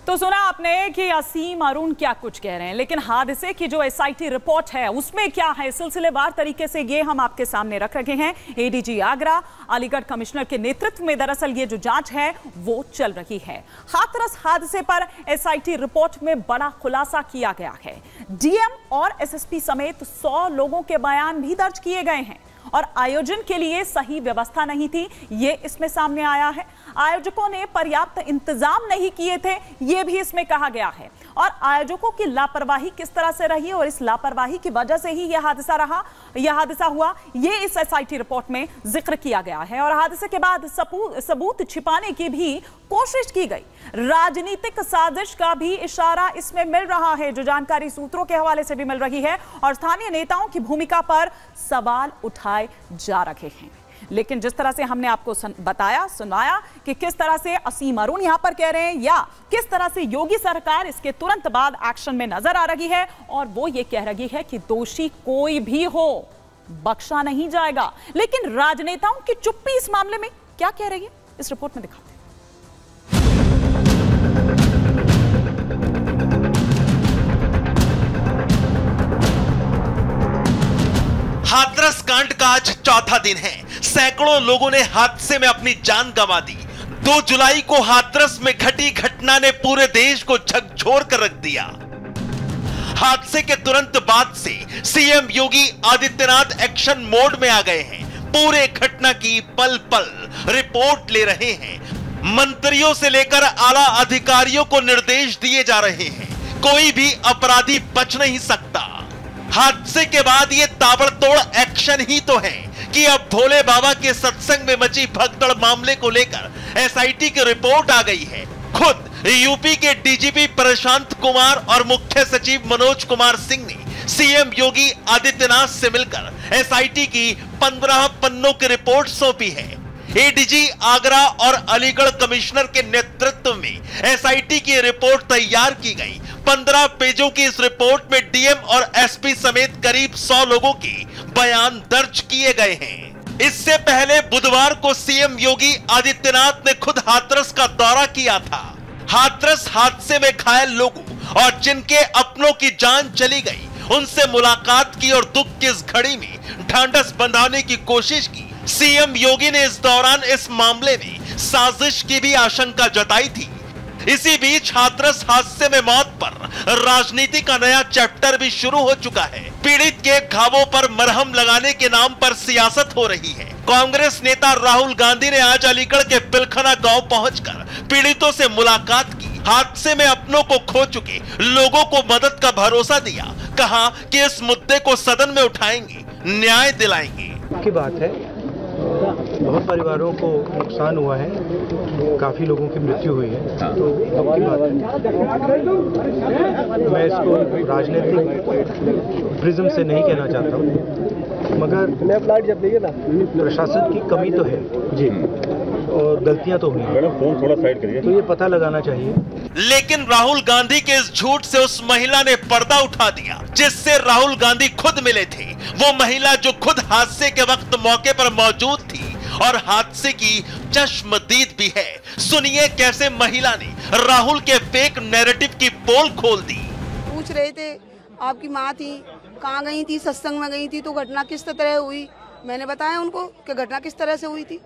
तो सुना आपने कि असीम अरुण क्या कुछ कह रहे हैं, लेकिन हादसे की जो एसआईटी रिपोर्ट है उसमें क्या है, सिलसिलेवार तरीके से ये हम आपके सामने रख रखे हैं। एडीजी आगरा, अलीगढ़ कमिश्नर के नेतृत्व में दरअसल ये जो जांच है वो चल रही है। हाथरस हादसे पर एसआईटी रिपोर्ट में बड़ा खुलासा किया गया है। डीएम और एसएसपी समेत 100 लोगों के बयान भी दर्ज किए गए हैं और आयोजन के लिए सही व्यवस्था नहीं थी, ये इसमें सामने आया है। आयोजकों ने पर्याप्त इंतजाम नहीं किए थे, ये भी इसमें कहा गया है। और आयोजकों की लापरवाही किस तरह से रही और इस लापरवाही की वजह से ही यह हादसा हुआ, ये इस एसआईटी रिपोर्ट में जिक्र किया गया है। और हादसे के बाद सबूत छिपाने की भी कोशिश की गई। राजनीतिक साजिश का भी इशारा इसमें मिल रहा है, जो जानकारी सूत्रों के हवाले से भी मिल रही है। और स्थानीय नेताओं की भूमिका पर सवाल उठाए जा रहे हैं। लेकिन जिस तरह से हमने आपको सुनाया कि किस तरह से असीम अरुण यहां पर कह रहे हैं या किस तरह से योगी सरकार इसके तुरंत बाद एक्शन में नजर आ रही है और वो ये कह रही है कि दोषी कोई भी हो बख्शा नहीं जाएगा। लेकिन राजनेताओं की चुप्पी इस मामले में क्या कह रही है, इस रिपोर्ट में दिखाते हैं। हाथरस कांड का आज चौथा दिन है। सैकड़ों लोगों ने हादसे में अपनी जान गंवा दी। 2 जुलाई को हाथरस में घटी घटना ने पूरे देश को झकझोर कर रख दिया। हादसे के तुरंत बाद से CM Yogi Adityanath action mode में आ गए हैं। पूरे घटना की पल पल रिपोर्ट ले रहे हैं। मंत्रियों से लेकर आला अधिकारियों को निर्देश दिए जा रहे हैं। कोई भी अपराधी बच नहीं सकता। हादसे के बाद ये ताबड़तोड़ एक्शन ही तो है कि अब भोले बाबा के सत्संग में मची भगदड़ मामले को लेकर एसआईटी की रिपोर्ट आ गई है। खुद यूपी के डीजीपी प्रशांत कुमार और मुख्य सचिव मनोज कुमार सिंह ने सीएम योगी आदित्यनाथ से मिलकर एसआईटी की 15 पन्नों की रिपोर्ट सौंपी है। एडीजी आगरा और अलीगढ़ कमिश्नर के नेतृत्व में एसआईटी की रिपोर्ट तैयार की गई। 15 पेजों की इस रिपोर्ट में डीएम और एसपी समेत करीब 100 लोगों के बयान दर्ज किए गए हैं। इससे पहले बुधवार को सीएम योगी आदित्यनाथ ने खुद हाथरस का दौरा किया था। हाथरस हादसे में घायल लोगों और जिनके अपनों की जान चली गई, उनसे मुलाकात की और दुख की इस घड़ी में ढांढस बंधाने की कोशिश की। सीएम योगी ने इस दौरान इस मामले में साजिश की भी आशंका जताई थी। इसी बीच हाथरस हादसे में मौत पर राजनीति का नया चैप्टर भी शुरू हो चुका है। पीड़ित के घावों पर मरहम लगाने के नाम पर सियासत हो रही है। कांग्रेस नेता राहुल गांधी ने आज अलीगढ़ के पिलखना गांव पहुंचकर पीड़ितों से मुलाकात की। हादसे में अपनों को खो चुके लोगों को मदद का भरोसा दिया। कहा कि इस मुद्दे को सदन में उठाएंगे, न्याय दिलाएंगे। की बात है, बहुत परिवारों को नुकसान हुआ है, काफ़ी लोगों की मृत्यु हुई है, तो दुख की बात है। मैं इसको राजनीतिक प्रिज्म से नहीं कहना चाहता हूँ, मगर प्रशासन की कमी तो है जी और गलतियां तो हुई हैं, फोन थोड़ा साइड करिए, तो ये पता लगाना चाहिए। लेकिन राहुल गांधी के इस झूठ से उस महिला ने पर्दा उठा दिया जिससे राहुल गांधी खुद मिले थे। वो महिला जो खुद हादसे के वक्त मौके पर मौजूद थी और हादसे की चश्मदीद भी है। सुनिए कैसे महिला ने राहुल के फेक नैरेटिव की पोल खोल दी। पूछ रहे थे आपकी माँ थी, कहाँ गई थी, सत्संग में गई थी, तो घटना किस तरह हुई। मैंने बताया उनको कि घटना किस तरह से हुई थी।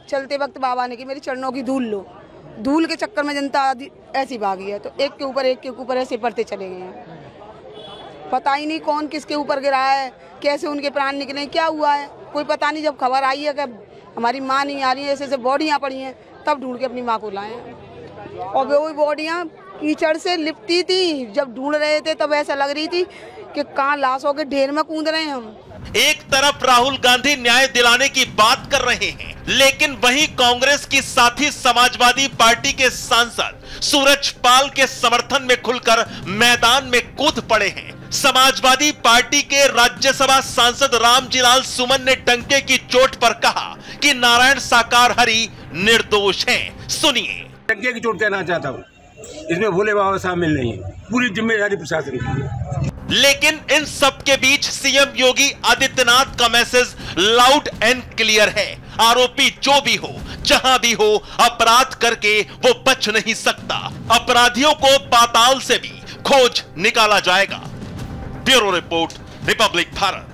चलते वक्त बाबा ने कि मेरी चरणों की धूल लो। धूल के चक्कर में जनता ऐसी भागी है, तो एक के ऊपर ऐसे पड़ते चले गए हैं। पता ही नहीं कौन किसके ऊपर गिरा है, कैसे उनके प्राण निकले, क्या हुआ है कोई पता नहीं। जब खबर आई है कि हमारी माँ नहीं आ रही है, ऐसे बॉडियाँ पड़ी हैं, तब ढूंढ के अपनी माँ को लाए हैं। और वो बॉडियाँ कीचड़ से लिपटी थी। जब ढूंढ रहे थे तब ऐसा लग रही थी कि कहाँ लाशों के ढेर में कूद रहे हैं हम। एक तरफ राहुल गांधी न्याय दिलाने की बात कर रहे हैं, लेकिन वहीं कांग्रेस की साथी समाजवादी पार्टी के सांसद सूरजपाल के समर्थन में खुलकर मैदान में कूद पड़े हैं। समाजवादी पार्टी के राज्यसभा सांसद रामजीलाल सुमन ने डंके की चोट पर कहा कि नारायण साकार हरि निर्दोष हैं। सुनिए। डंके की चोट कहना चाहता हूँ, इसमें भोले बाबा शामिल नहीं है, पूरी जिम्मेदारी प्रशासन की है। लेकिन इन सब के बीच सीएम योगी आदित्यनाथ का मैसेज लाउड एंड क्लियर है। आरोपी जो भी हो, जहां भी हो अपराध करके वो बच नहीं सकता। अपराधियों को पाताल से भी खोज निकाला जाएगा। Bureau report, Republic Bharat.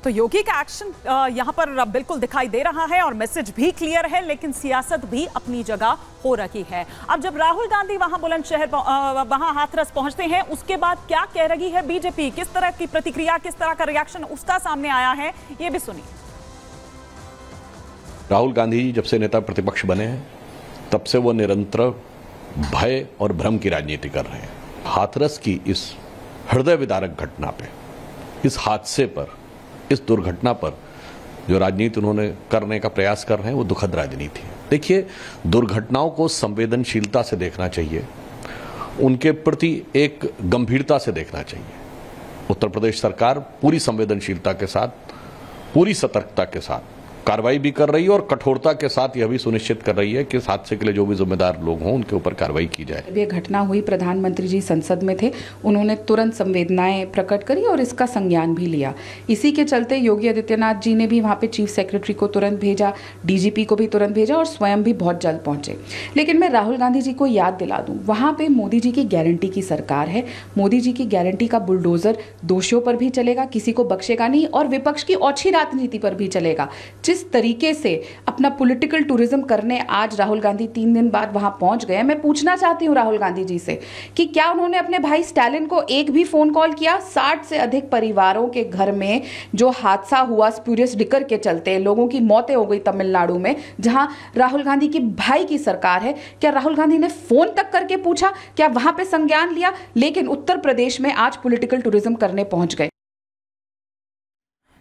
तो योगी का एक्शन यहां पर बिल्कुल दिखाई दे रहा है और मैसेज भी क्लियर है, लेकिन सियासत भी अपनी जगह हो रही है। अब जब राहुल गांधी वहां बुलंदशहर वहां हाथरस पहुंचते हैं, उसके बाद क्या कह रही है बीजेपी, किस तरह की प्रतिक्रिया, किस तरह का रिएक्शन उसका सामने आया है, ये भी सुनिए। राहुल गांधी जी जब से नेता प्रतिपक्ष बने हैं तब से वो निरंतर भय और भ्रम की राजनीति कर रहे हैं। हाथरस की इस हृदय विदारक घटना पे, इस हादसे पर, इस दुर्घटना पर जो राजनीति उन्होंने करने का प्रयास कर रहे हैं वो दुखद राजनीति है। देखिए, दुर्घटनाओं को संवेदनशीलता से देखना चाहिए, उनके प्रति एक गंभीरता से देखना चाहिए। उत्तर प्रदेश सरकार पूरी संवेदनशीलता के साथ, पूरी सतर्कता के साथ कार्रवाई भी कर रही है और कठोरता के साथ यह भी सुनिश्चित कर रही है कि इस हादसे के लिए जो भी जिम्मेदार लोग हों उनके ऊपर कार्रवाई की जाए। ये घटना हुई, प्रधानमंत्री जी संसद में थे, उन्होंने तुरंत संवेदनाएं प्रकट करी और इसका संज्ञान भी लिया। इसी के चलते योगी आदित्यनाथ जी ने भी वहां पे चीफ सेक्रेटरी को तुरंत भेजा, डीजीपी को भी तुरंत भेजा और स्वयं भी बहुत जल्द पहुंचे। लेकिन मैं राहुल गांधी जी को याद दिला दूं, वहां पे मोदी जी की गारंटी की सरकार है। मोदी जी की गारंटी का बुलडोजर दोषियों पर भी चलेगा, किसी को बख्शेगा नहीं, और विपक्ष की ओछी राजनीति पर भी चलेगा। जिस तरीके से अपना पॉलिटिकल टूरिज्म करने आज राहुल गांधी 3 दिन बाद वहां पहुंच गए, मैं पूछना चाहती हूं राहुल गांधी जी से कि क्या उन्होंने अपने भाई स्टालिन को एक भी फोन कॉल किया? 60 से अधिक परिवारों के घर में जो हादसा हुआ स्पूरियस लिकर के चलते, लोगों की मौतें हो गई तमिलनाडु में, जहां राहुल गांधी की भाई की सरकार है, क्या राहुल गांधी ने फोन तक करके पूछा? क्या वहां पे संज्ञान लिया? लेकिन उत्तर प्रदेश में आज पॉलिटिकल टूरिज्म करने पहुंच गए।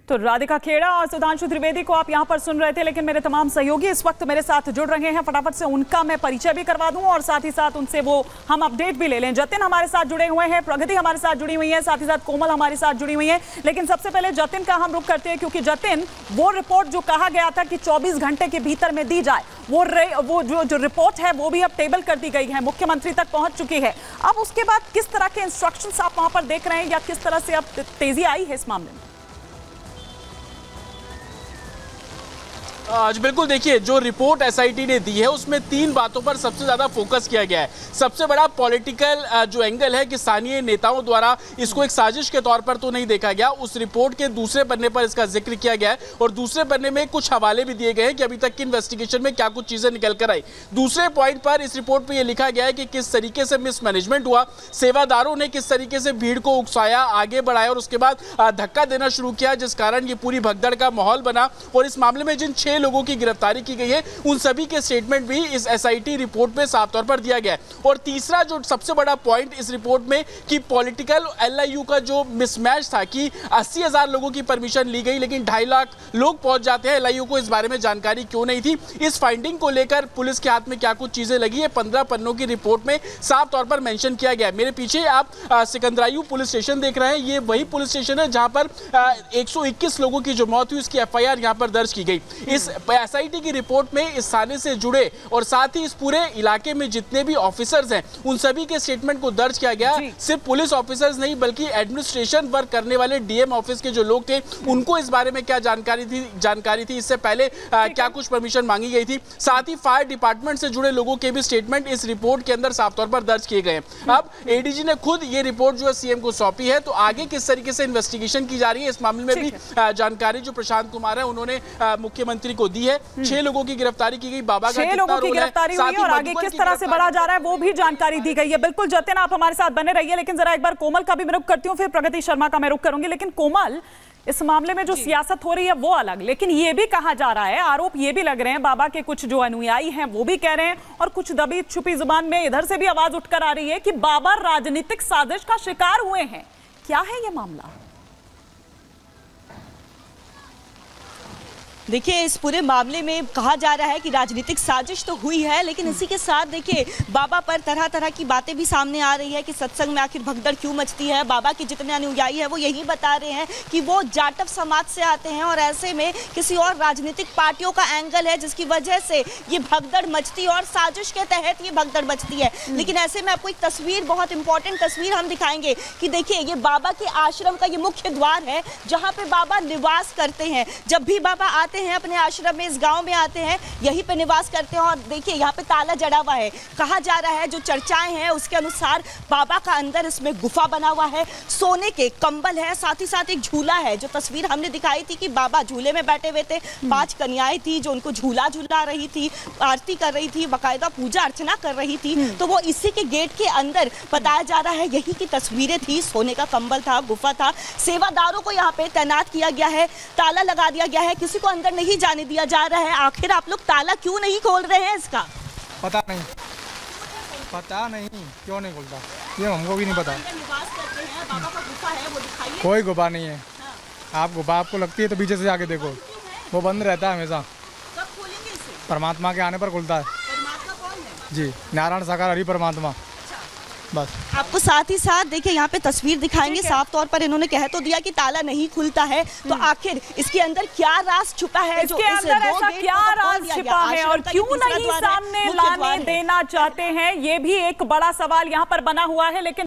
तो राधिका खेड़ा और सुधांशु त्रिवेदी को आप यहां पर सुन रहे थे, लेकिन मेरे तमाम सहयोगी इस वक्त मेरे साथ जुड़ रहे हैं। फटाफट से उनका मैं परिचय भी करवा दूं और साथ ही साथ उनसे वो हम अपडेट भी ले लें। जतिन हमारे साथ जुड़े हुए हैं, प्रगति हमारे साथ जुड़ी हुई है, साथ ही साथ कोमल हमारे साथ जुड़ी हुई है। लेकिन सबसे पहले जतिन का हम रुख करते हैं, क्योंकि जतिन, वो रिपोर्ट जो कहा गया था कि 24 घंटे के भीतर में दी जाए, वो जो रिपोर्ट है वो भी अब टेबल कर दी गई है, मुख्यमंत्री तक पहुंच चुकी है। अब उसके बाद किस तरह के इंस्ट्रक्शंस आप वहां पर देख रहे हैं, या किस तरह से अब तेजी आई है इस मामले में? आज बिल्कुल देखिए, जो रिपोर्ट एसआईटी ने दी है उसमें 3 बातों पर सबसे ज्यादा फोकस किया गया है। सबसे बड़ा पॉलिटिकल जो एंगल है कि स्थानीय नेताओं द्वारा इसको एक साजिश के तौर पर तो नहीं देखा गया। उस रिपोर्ट के दूसरे पन्ने पर इसका जिक्र किया गया है और दूसरे पन्ने में कुछ हवाले भी दिए गए हैं कि अभी तक की इन्वेस्टिगेशन में क्या कुछ चीजें निकल कर आई। दूसरे पॉइंट पर इस रिपोर्ट पर यह लिखा गया है कि किस तरीके से मिसमैनेजमेंट हुआ, सेवादारों ने किस तरीके से भीड़ को उकसाया, आगे बढ़ाया और उसके बाद धक्का देना शुरू किया, जिस कारण ये पूरी भगदड़ का माहौल बना। और इस मामले में जिन 6 लोगों की गिरफ्तारी की गई है उन सभी के स्टेटमेंट भी इस एसआईटी रिपोर्ट में साफ तौर पर दिया गया है। और तीसरा जो सबसे बड़ा पॉइंट इस रिपोर्ट में कि पॉलिटिकल एलआईयू का जो मिसमैच था कि 80,000 लोगों की परमिशन ली गई लेकिन 2.5 लाख लोग पहुंच जाते हैं, एलआईयू को इस बारे में जानकारी क्यों नहीं थी। इस फाइंडिंग को लेकर पुलिस के हाथ में क्या कुछ चीजें लगी है 15 पन्नों की रिपोर्ट में साफ तौर पर मेंशन किया गया है। मेरे पीछे आप सिकंदरायू पुलिस स्टेशन देख रहे हैं, ये वही पुलिस स्टेशन है जहां पर 121 लोगों की जो मौत हुई उसकी एफआईआर यहां पर दर्ज की गई। इस एसआईटी की रिपोर्ट में इस थाने से जुड़े और साथ ही इस पूरे इलाके में जितने भी ऑफिसर्स हैं उन सभी के स्टेटमेंट को दर्ज किया गया। सिर्फ पुलिस ऑफिसर्स नहीं बल्कि एडमिनिस्ट्रेशन वर्क करने वाले डीएम ऑफिस के जो लोग थे उनको इस बारे में क्या जानकारी थी, इससे पहले क्या कुछ परमिशन मांगी गई थी। साथ ही फायर डिपार्टमेंट से जुड़े लोगों के भी स्टेटमेंट इस रिपोर्ट के अंदर साफ तौर पर दर्ज किए गए। अब एडीजी ने खुद ये रिपोर्ट जो है सीएम को सौंपी है, तो आगे किस तरीके से इन्वेस्टिगेशन की जा रही है इस मामले में भी जानकारी जो प्रशांत कुमार है उन्होंने मुख्यमंत्री को दी है। 6 लोगों की गिरफ्तारी की गई, बाबा का 6 लोगों की गिरफ्तारी हुई और आगे किस तरह से बढ़ा जा रहा है वो भी जानकारी दी गई है। बिल्कुल जतिन, आप हमारे साथ बने रहिए, लेकिन जरा एक बार कोमल का भी मैं रुख करती हूँ, फिर प्रगति शर्मा का मैं रुख करूंगी। लेकिन कोमल, इस मामले में जो सियासत हो रही है वो अलग, लेकिन ये भी कहा जा रहा है, आरोप ये भी लग रहे हैं, बाबा के कुछ जो अनुयायी हैं वो भी कह रहे हैं और कुछ दबी छुपी जुबान में इधर से भी आवाज उठकर आ रही है कि बाबा राजनीतिक साजिश का शिकार हुए हैं। क्या है ये मामला? देखिए, इस पूरे मामले में कहा जा रहा है कि राजनीतिक साजिश तो हुई है, लेकिन इसी के साथ देखिए बाबा पर तरह तरह की बातें भी सामने आ रही है कि सत्संग में आखिर भगदड़ क्यों मचती है। बाबा के जितने अनुयायी हैं वो यही बता रहे हैं कि वो जाटव समाज से आते हैं और ऐसे में किसी और राजनीतिक पार्टियों का एंगल है जिसकी वजह से ये भगदड़ मचती है और साजिश के तहत ये भगदड़ मचती है। लेकिन ऐसे में आपको एक तस्वीर, बहुत इंपॉर्टेंट तस्वीर हम दिखाएंगे कि देखिए ये बाबा के आश्रम का ये मुख्य द्वार है जहाँ पे बाबा निवास करते हैं। जब भी बाबा आते आते हैं अपने आश्रम में, इस गांव में आते हैं, यहीं पे निवास करते हैं। और देखिए यहाँ पे ताला जड़ा हुआ है। कहा जा रहा है, जो चर्चाएं हैं उसके अनुसार बाबा का अंदर इसमें गुफा बना हुआ है, सोने के कंबल है, साथ ही साथ एक झूला है। जो तस्वीर हमने दिखाई थी कि बाबा झूले में बैठे हुए थे, 5 कन्याएं थी जो उनको झूला झूला रही थी, आरती कर रही थी, बाकायदा पूजा अर्चना कर रही थी। तो वो इसी के गेट के अंदर बताया जा रहा है, यही की तस्वीरें थी, सोने का कंबल था, गुफा था। सेवादारों को यहाँ पे तैनात किया गया है, ताला लगा दिया गया है, किसी को अंदर नहीं जाने दिया जा रहा है। आखिर आप लोग ताला क्यों नहीं खोल रहे हैं इसका? पता नहीं क्यों नहीं खुलता, ये हमको भी नहीं पता। कोई गुफा नहीं है। आप गुफा आपको लगती है तो पीछे से जाके देखो, वो बंद रहता है हमेशा। परमात्मा के आने पर खुलता है। जी, नारायण साकार हरि परमात्मा, बस। आपको साथ ही साथ देखिए यहाँ पे तस्वीर दिखाएंगे, साफ तौर पर इन्होंने कह तो दिया कि ताला नहीं खुलता है। तो आखिर इसके अंदर क्या राज छुपा है, जो इसके अंदर ऐसा क्या राज छिपा है और क्यों नहीं सामने लाने देना चाहते हैं, ये भी एक बड़ा सवाल यहाँ पर बना हुआ है। लेकिन